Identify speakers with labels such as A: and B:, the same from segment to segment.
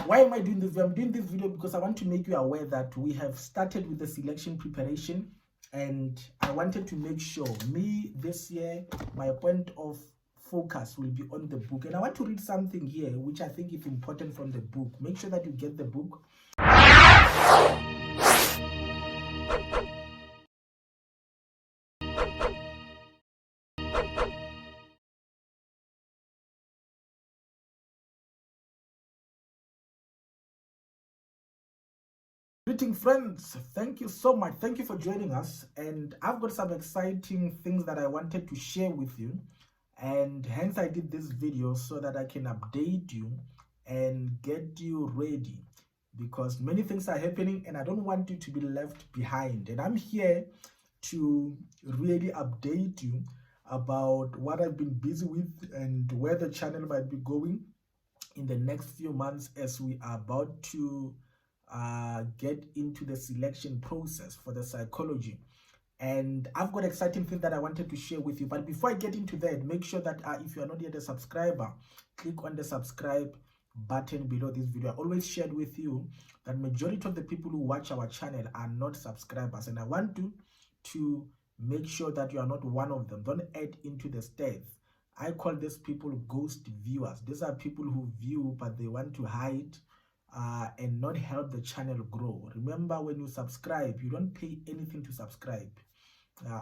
A: Why am I doing this video? I'm doing this video because I want to make you aware that we have started with the selection preparation, and I wanted to make sure this year my point of focus will be on the book. And I want to read something here which I think is important from the book. Make sure that you get the book. Greetings, friends. Thank you so much. Thank you for joining us. And I've got some exciting things that I wanted to share with you. And hence I did this video so that I can update you and get you ready, because many things are happening and I don't want you to be left behind. And I'm here to really update you about what I've been busy with and where the channel might be going in the next few months as we are about to get into the selection process for the psychology. And I've got exciting things that I wanted to share with you. But before I get into that, make sure that if you are not yet a subscriber, click on the subscribe button below this video. I always shared with you that majority of the people who watch our channel are not subscribers, and I want to make sure that you are not one of them. Don't add into the stats. I call these people ghost viewers. These are people who view but they want to hide and not help the channel grow. Remember, when you subscribe, you don't pay anything to subscribe.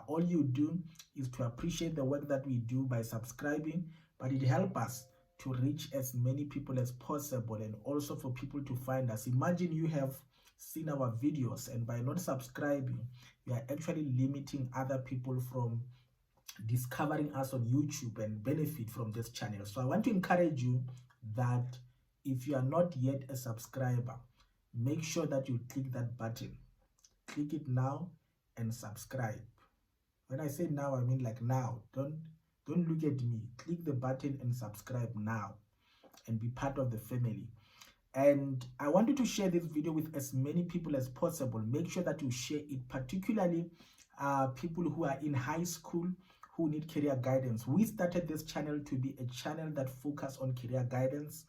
A: All you do is to appreciate the work that we do by subscribing, but it helps us to reach as many people as possible and also for people to find us. Imagine you have seen our videos, and by not subscribing, you are actually limiting other people from discovering us on YouTube and benefit from this channel. So I want to encourage you that if you are not yet a subscriber, make sure that you click that button. Click it now and subscribe. When I say now, I mean like now. Don't look at me. Click the button and subscribe now and be part of the family. And I wanted to share this video with as many people as possible. Make sure that you share it, particularly people who are in high school who need career guidance. We started this channel to be a channel that focuses on career guidance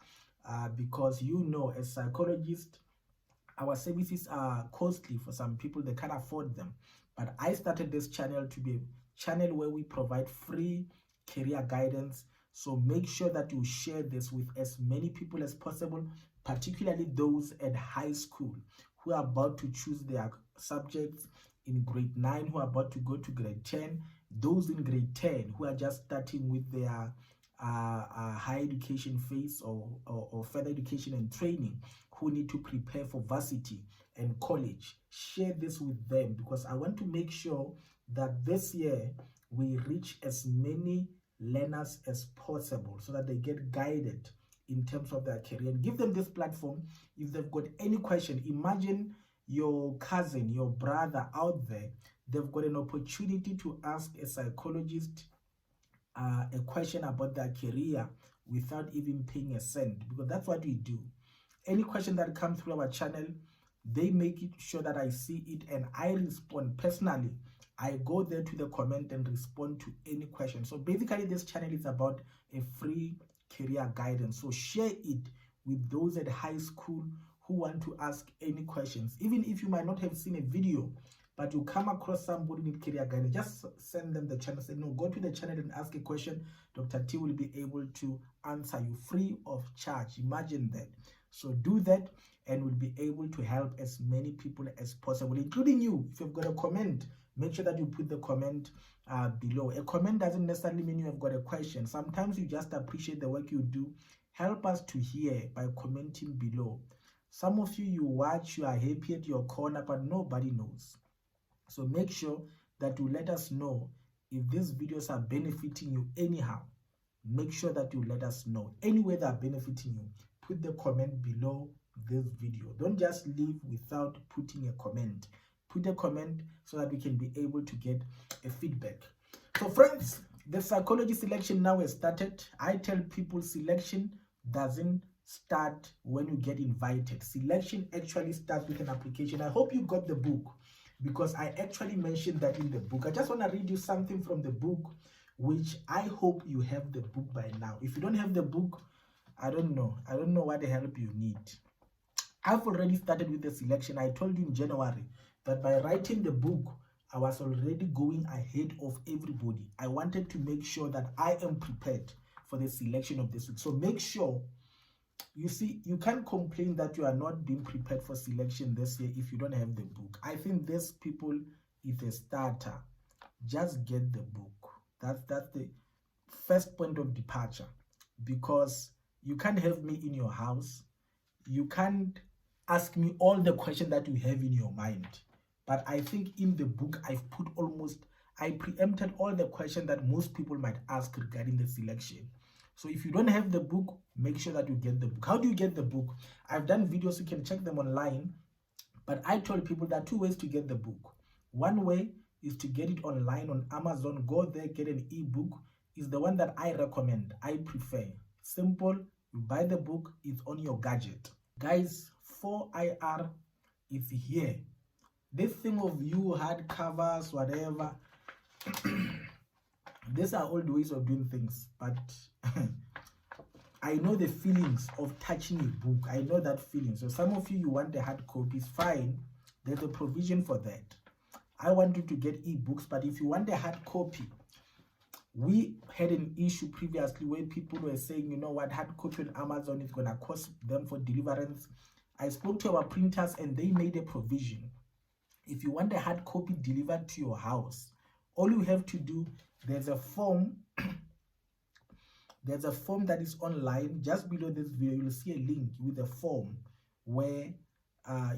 A: because, you know, as psychologists, our services are costly for some people. They can't afford them. But I started this channel to be a channel where we provide free career guidance. So make sure that you share this with as many people as possible, particularly those at high school who are about to choose their subjects in grade 9, who are about to go to grade 10, those in grade 10 who are just starting with their higher education phase or further education and training, who need to prepare for varsity and college. Share this with them, because I want to make sure that this year we reach as many learners as possible so that they get guided in terms of their career, and give them this platform. If they've got any question, imagine your cousin, your brother out there, they've got an opportunity to ask a psychologist a question about their career without even paying a cent, because that's what we do. Any question that comes through our channel, they make it sure that I see it and I respond personally. I go there to the comment and respond to any question. So basically, this channel is about a free career guidance. So share it with those at high school who want to ask any questions. Even if you might not have seen a video, but you come across somebody with career guidance, just send them the channel. Say, no, go to the channel and ask a question. Dr. T will be able to answer you free of charge. Imagine that. So do that, and we'll be able to help as many people as possible, including you. If you've got a comment, make sure that you put the comment below. A comment doesn't necessarily mean you have got a question. Sometimes you just appreciate the work you do. Help us to hear by commenting below. Some of you watch, you are happy at your corner, but nobody knows. So make sure that you let us know if these videos are benefiting you anyhow. Make sure that you let us know. Anyway they are benefiting you, put the comment below this video. Don't just leave without putting a comment. Put a comment so that we can be able to get a feedback. So friends, the psychology selection now has started. I tell people selection doesn't start when you get invited. Selection actually starts with an application. I hope you got the book, because I actually mentioned that in the book. I just want to read you something from the book, which I hope you have the book by now. If you don't have the book, I don't know what help you need. I've already started with the selection. I told you in January that by writing the book, I was already going ahead of everybody. I wanted to make sure that I am prepared for the selection of this week. So make sure, you see, you can't complain that you are not being prepared for selection this year if you don't have the book. I think these people, if a starter, just get the book. That's the first point of departure, because you can't have me in your house. You can't ask me all the questions that you have in your mind. But I think in the book, I preempted all the questions that most people might ask regarding the selection. So if you don't have the book, make sure that you get the book. How do you get the book? I've done videos, you can check them online. But I told people there are two ways to get the book. One way is to get it online on Amazon. Go there, get an ebook. Is the one that I recommend, I prefer. Simple, you buy the book, it's on your gadget. Guys, 4IR is here. This thing of you hardcovers, whatever, these are old ways of doing things. But I know the feelings of touching a book. I know that feeling. So some of you want the hard copies, fine. There's a provision for that. I want you to get ebooks, but if you want a hard copy, we had an issue previously where people were saying, you know what, hard copy on Amazon is going to cost them for deliverance. I spoke to our printers and they made a provision. If you want a hard copy delivered to your house, all you have to do, there's a form. There's a form that is online. Just below this video, you'll see a link with a form where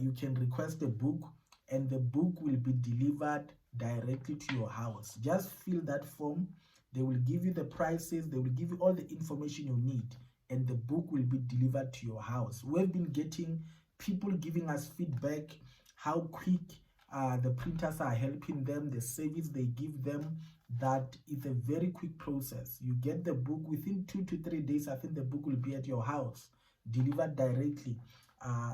A: you can request a book, and the book will be delivered directly to your house. Just fill that form. They will give you the prices. They will give you all the information you need, and the book will be delivered to your house. We've been getting people giving us feedback, how quick the printers are helping them, the service they give them, that it's a very quick process. You get the book within 2 to 3 days. I think the book will be at your house, delivered directly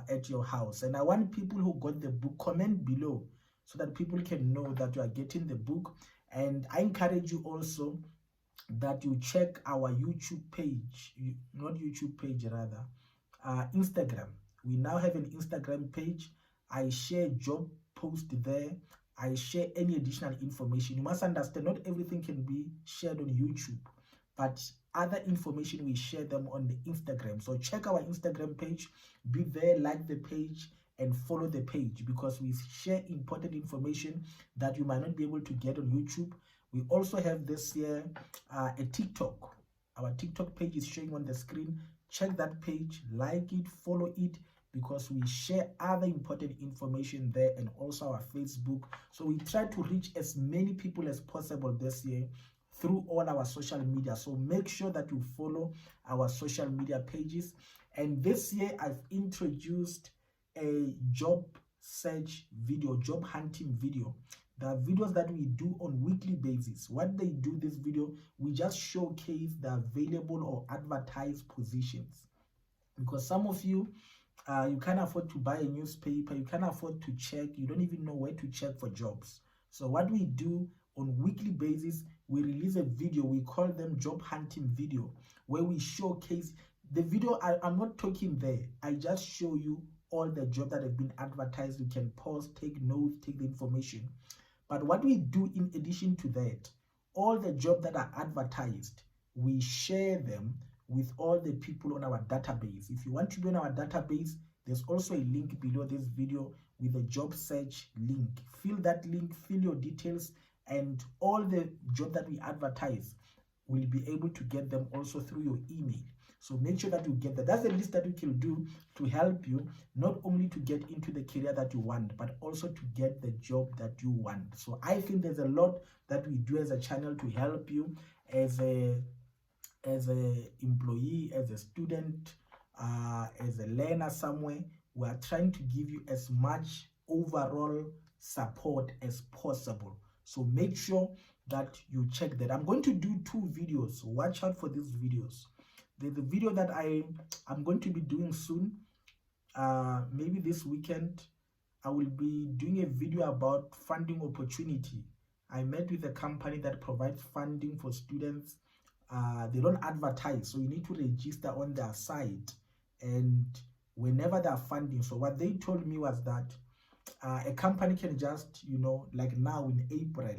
A: at your house. And I want people who got the book, comment below so that people can know that you are getting the book. And I encourage you also that you check our YouTube page, not YouTube page rather, Instagram. We now have an Instagram page. I share job post there. I share any additional information. You must understand, not everything can be shared on YouTube, but other information we share them on the Instagram. So check our Instagram page, be there, like the page, and follow the page, because we share important information that you might not be able to get on YouTube. We also have this year a TikTok. Our TikTok page is showing on the screen. Check that page, like it, follow it, because we share other important information there, and also our Facebook. So we try to reach as many people as possible this year through all our social media. So make sure that you follow our social media pages. And this year I've introduced a job search video, job hunting video. The videos that we do on weekly basis. What they do, this video, we just showcase the available or advertised positions. Because some of you, you can't afford to buy a newspaper, you can't afford to check, you don't even know where to check for jobs. So what we do on weekly basis, we release a video, we call them job hunting video, where we showcase the video. I'm not talking there, I just show you all the jobs that have been advertised. You can pause, take notes, take the information. But what we do in addition to that, all the jobs that are advertised, we share them with all the people on our database. If you want to be on our database, there's also a link below this video with a job search link. Fill that link, fill your details, and all the jobs that we advertise will be able to get them also through your email. So make sure that you get that. That's the list that we can do to help you, not only to get into the career that you want, but also to get the job that you want. So I think there's a lot that we do as a channel to help you as a employee, as a student, as a learner somewhere. We are trying to give you as much overall support as possible. So make sure that you check that. I'm going to do 2 videos. Watch out for these videos. There's a video that I'm going to be doing soon. Maybe this weekend, I will be doing a video about funding opportunity. I met with a company that provides funding for students. They don't advertise, so you need to register on their site, and whenever they are funding. So what they told me was that a company can just, like now in April,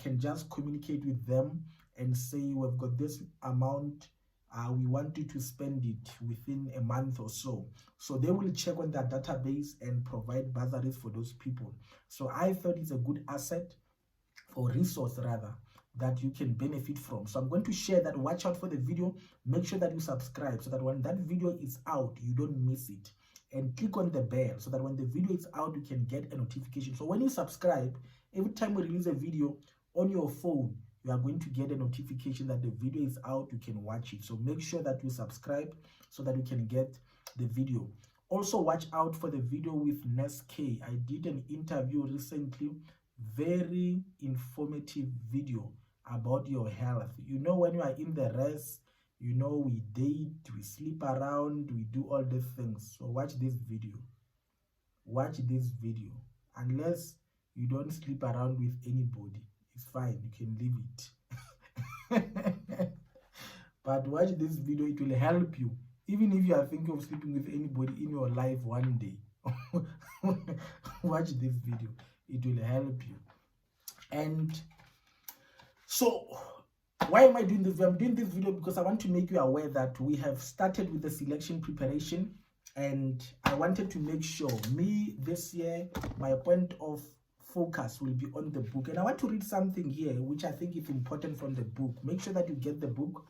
A: can just communicate with them and say, we've got this amount, we want you to spend it within a month or so. So they will check on their database and provide bursaries for those people. So I thought it's a good asset, or resource rather, that you can benefit from. So I'm going to share that. Watch out for the video. Make sure that you subscribe so that when that video is out, you don't miss it. And click on the bell so that when the video is out, you can get a notification. So when you subscribe, every time we release a video on your phone, you are going to get a notification that the video is out. You can watch it. So make sure that you subscribe so that you can get the video. Also, watch out for the video with Ness K. I did an interview recently, very informative video about your health. When you are in the rest, we date, we sleep around, we do all these things. So watch this video. Watch this video. Unless you don't sleep around with anybody, it's fine, you can leave it. But watch this video, it will help you. Even if you are thinking of sleeping with anybody in your life one day, watch this video, it will help you. And so why am I doing this video? I'm doing this video because I want to make you aware that we have started with the selection preparation, and I wanted to make sure this year, my point of focus will be on the book. And I want to read something here which I think is important from the book. Make sure that you get the book.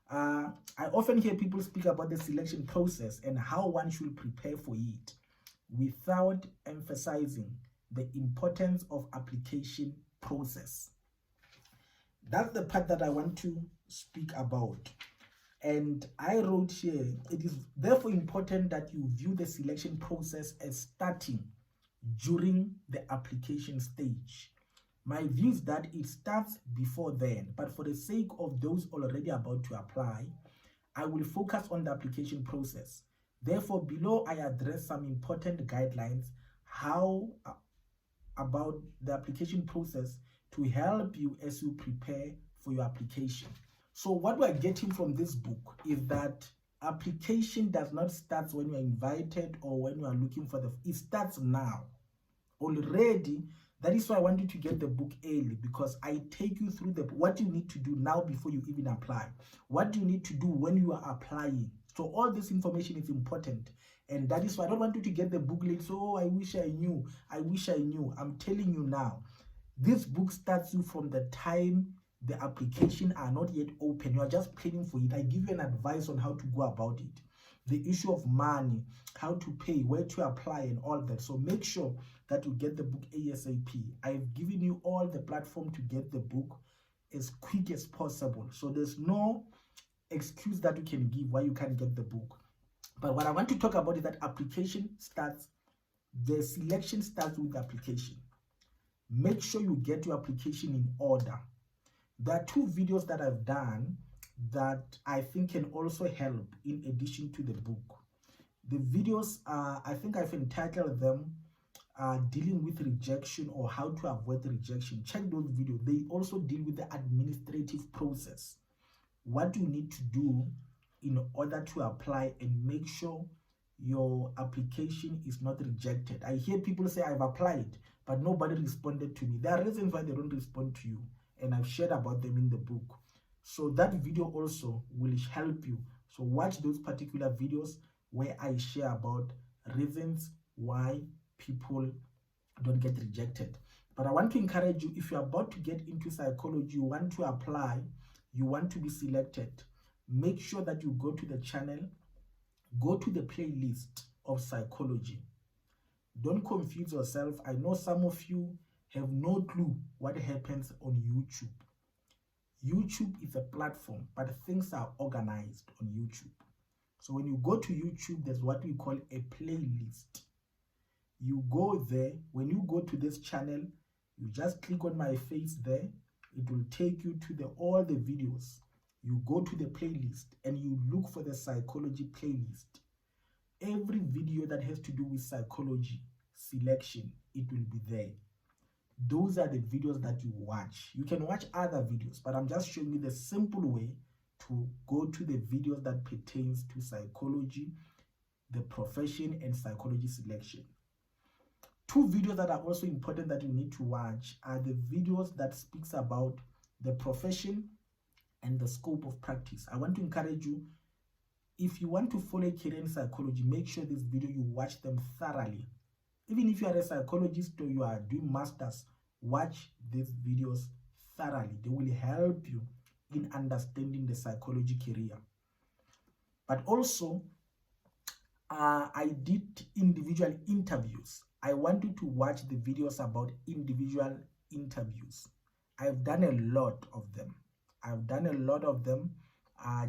A: I often hear people speak about the selection process and how one should prepare for it without emphasizing the importance of application process. That's the part that I want to speak about. And I wrote here, it is therefore important that you view the selection process as starting during the application stage. My view is that it starts before then, but for the sake of those already about to apply, I will focus on the application process. Therefore, below I address some important guidelines about the application process to help you as you prepare for your application. So what we're getting from this book is that application does not start when you're invited or when you are looking for it starts now. Already, that is why I want you to get the book early, because I take you through what you need to do now before you even apply. What do you need to do when you are applying? So all this information is important. And that is why I don't want you to get the book late. So I wish I knew. I wish I knew. I'm telling you now. This book starts you from the time the application are not yet open. You are just planning for it. I give you an advice on how to go about it. The issue of money, how to pay, where to apply, and all that. So make sure that you get the book ASAP. I've given you all the platform to get the book as quick as possible. So there's no excuse that you can give why you can't get the book. But what I want to talk about is that the selection starts with the application. Make sure you get your application in order. There are 2 videos that I've done that I think can also help in addition to the book. The videos, I think I've entitled them Dealing with Rejection or How to Avoid Rejection. Check those videos. They also deal with the administrative process. What you need to do in order to apply and make sure your application is not rejected. I hear people say, I've applied, but nobody responded to me. There are reasons why they don't respond to you, and I've shared about them in the book. So that video also will help you. So watch those particular videos where I share about reasons why people don't get rejected. But I want to encourage you, if you're about to get into psychology, you want to apply, you want to be selected, make sure that you go to the channel, go to the playlist of psychology. Don't confuse yourself. I know some of you have no clue what happens on YouTube. YouTube is a platform, but things are organized on YouTube. So when you go to YouTube, there's what we call a playlist. You go there. When you go to this channel, you just click on my face there. It will take you to all the videos. You go to the playlist and you look for the psychology playlist. Every video that has to do with psychology selection, it will be there. Those are the videos that you watch. You can watch other videos, but I'm just showing you the simple way to go to the videos that pertains to psychology. the profession and psychology selection. Two videos that are also important that you need to watch are the videos that speaks about the profession and the scope of practice. I want to encourage you, if you want to follow a career in psychology, make sure this video you watch them thoroughly. Even if you are a psychologist or you are doing masters, watch these videos thoroughly. They will help you in understanding the psychology career. But also, I did individual interviews. I want you to watch the videos about individual interviews. I've done a lot of them.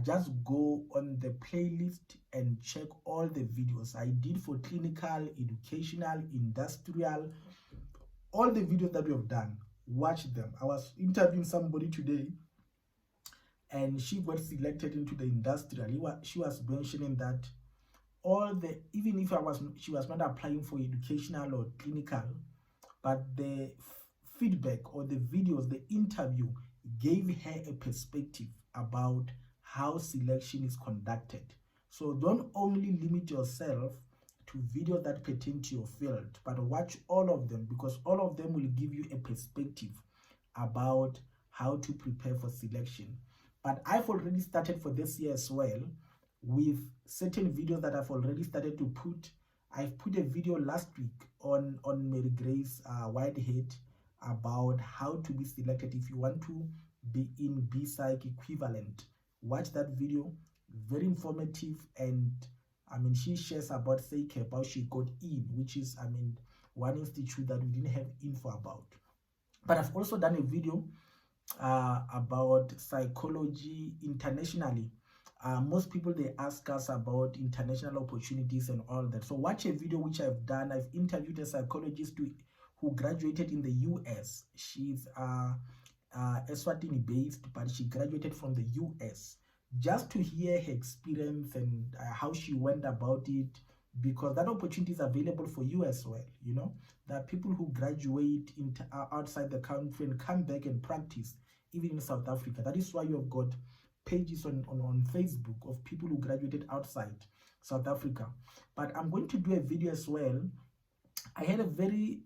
A: Just go on the playlist and check all the videos I did for clinical, educational, industrial, all the videos that we have done. Watch them. I was interviewing somebody today and she got selected into the industrial. She was mentioning that even if she was not applying for educational or clinical, but the feedback or the videos, the interview gave her a perspective about how selection is conducted. So don't only limit yourself to videos that pertain to your field, but watch all of them, because all of them will give you a perspective about how to prepare for selection. But I've already started for this year as well with certain videos that I've already started to put. I've put a video last week on Mary Grace Whitehead about how to be selected if you want to be in B-Psych equivalent. Watch that video, very informative. And I mean, she shares about SACEP, how she got in, which is, I mean, one institute that we didn't have info about. But I've also done a video about psychology internationally. Most people, they ask us about international opportunities and all that. So watch a video which I've done. I've interviewed a psychologist who graduated in the US. She's Eswatini based, but she graduated from the US, just to hear her experience and how she went about it, because that opportunity is available for you as well. You know, there are people who graduate outside the country and come back and practice even in South Africa. That is why you have got pages on Facebook of people who graduated outside South Africa. But I'm going to do a video as well. I had a very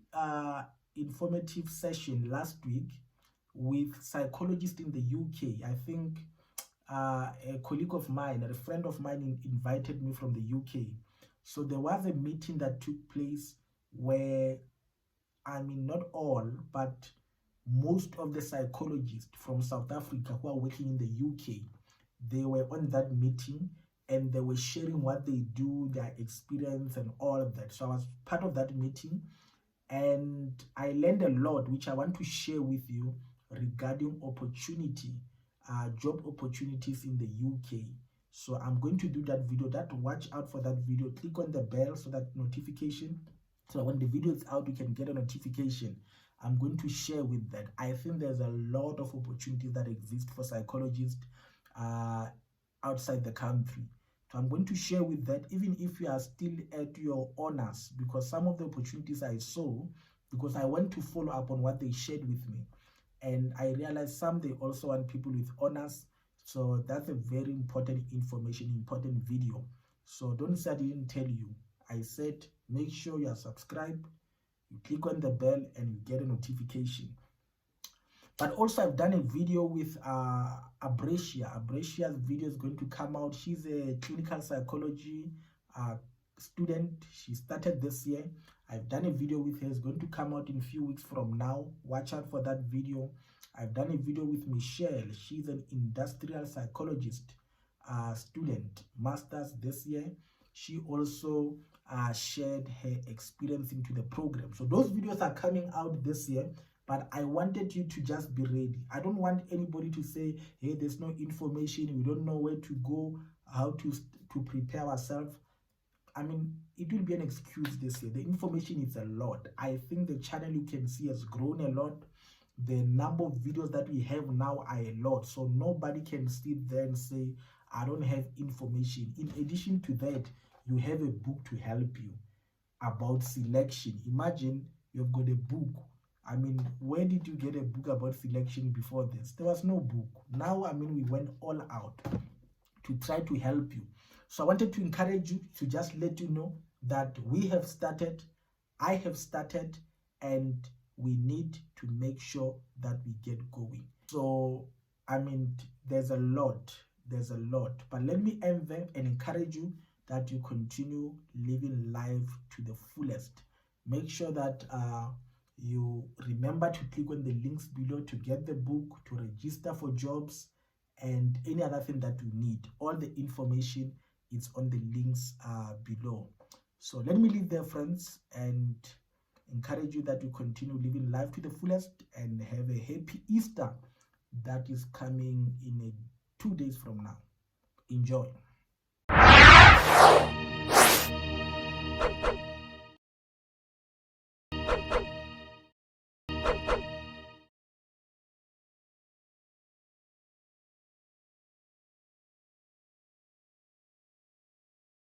A: informative session last week with psychologists in the UK. I think a colleague of mine, a friend of mine, invited me from the UK. So there was a meeting that took place where, I mean, not all, but most of the psychologists from South Africa who are working in the UK, they were on that meeting and they were sharing what they do, their experience and all of that. So I was part of that meeting and I learned a lot, which I want to share with you regarding opportunity, job opportunities in the UK. So I'm going to do that video. Watch out for that video. Click on the bell so that notification, so when the video is out, you can get a notification. I'm going to share with that. I think there's a lot of opportunities that exist for psychologists outside the country. So I'm going to share with that, even if you are still at your honors, because some of the opportunities I saw, because I went to follow up on what they shared with me, and I realized some they also want people with honors. So that's a very important information, important video. So don't say I didn't tell you. I said make sure you are subscribed, you click on the bell and you get a notification. But also I've done a video with Abracia. Abracia's video is going to come out. She's a clinical psychology student. She started this year. I've done a video with her. It's going to come out in a few weeks from now. Watch out for that video. I've done a video with Michelle. She's an industrial psychologist student, master's this year. She also shared her experience into the program. So those videos are coming out this year, but I wanted you to just be ready. I don't want anybody to say, hey, there's no information, we don't know where to go, how to prepare ourselves. I mean, it will be an excuse this year. The information is a lot. I think the channel, you can see, has grown a lot. The number of videos that we have now are a lot. So nobody can sit there and say, I don't have information. In addition to that, you have a book to help you about selection. Imagine you've got a book. I mean, where did you get a book about selection before this? There was no book. Now, I mean, we went all out to try to help you. So I wanted to encourage you, to just let you know that we have started, I have started, and we need to make sure that we get going. So, I mean, there's a lot, but let me end there and encourage you that you continue living life to the fullest. Make sure that you remember to click on the links below to get the book, to register for jobs, and any other thing that you need. All the information is on the links below. So let me leave there, friends, and encourage you that you continue living life to the fullest and have a happy Easter that is coming in 2 days from now. Enjoy.